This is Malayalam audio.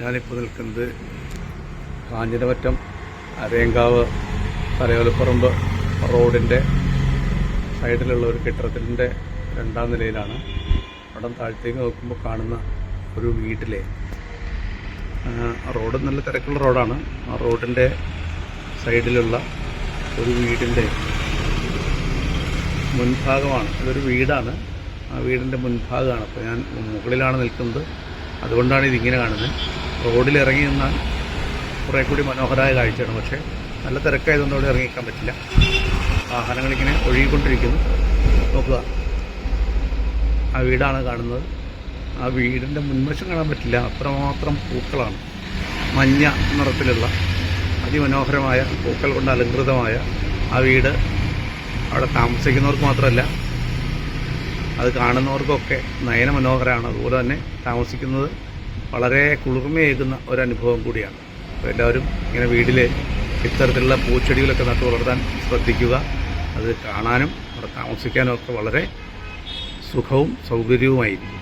ഞാനിപ്പോൾ നിൽക്കുന്നത് കാഞ്ഞിരമറ്റം അരയങ്കാവ് തലയോലപ്പറമ്പ് റോഡിൻ്റെ സൈഡിലുള്ള ഒരു കെട്ടിടത്തിൻ്റെ 2ാം നിലയിലാണ്. അവിടെ താഴത്തേക്ക് നോക്കുമ്പോൾ കാണുന്ന ഒരു വീട്ടിലെ റോഡ് നല്ല തിരക്കുള്ള റോഡാണ്. ആ റോഡിൻ്റെ സൈഡിലുള്ള ഒരു വീടിൻ്റെ മുൻഭാഗമാണ്. ഇതൊരു വീടാണ്. ആ വീടിൻ്റെ മുൻഭാഗമാണ്. അപ്പോൾ ഞാൻ മുകളിലാണ് നിൽക്കുന്നത്, അതുകൊണ്ടാണ് ഇതിങ്ങനെ കാണുന്നത്. റോഡിലിറങ്ങി നിന്നാൽ കുറേ കൂടി മനോഹരമായ കാഴ്ചയാണ്. പക്ഷേ നല്ല തിരക്കായതുകൊണ്ട് അവിടെ ഇറങ്ങിക്കാൻ പറ്റില്ല. വാഹനങ്ങളിങ്ങനെ ഒഴുകിക്കൊണ്ടിരിക്കുന്നു. നോക്കുക, ആ വീടാണ് കാണുന്നത്. ആ വീടിൻ്റെ മുൻവശം കാണാൻ പറ്റില്ല, അത്രമാത്രം പൂക്കളാണ്. മഞ്ഞ നിറത്തിലുള്ള അതിമനോഹരമായ പൂക്കൾ കൊണ്ട് അലങ്കൃതമായ ആ വീട് അവിടെ താമസിക്കുന്നവർക്ക് മാത്രമല്ല, അത് കാണുന്നവർക്കൊക്കെ നയന മനോഹരമാണ്. അതുപോലെ തന്നെ താമസിക്കുന്നത് വളരെ കുളിർമയേകുന്ന ഒരനുഭവം കൂടിയാണ്. അപ്പോൾ എല്ലാവരും ഇങ്ങനെ വീട്ടിൽ ഇത്തരത്തിലുള്ള പൂച്ചെടികളൊക്കെ നട്ടു വളർത്താൻ ശ്രദ്ധിക്കുക. അത് കാണാനും അവിടെ താമസിക്കാനും ഒക്കെ വളരെ സുഖവും സൗകര്യവുമായിരിക്കും.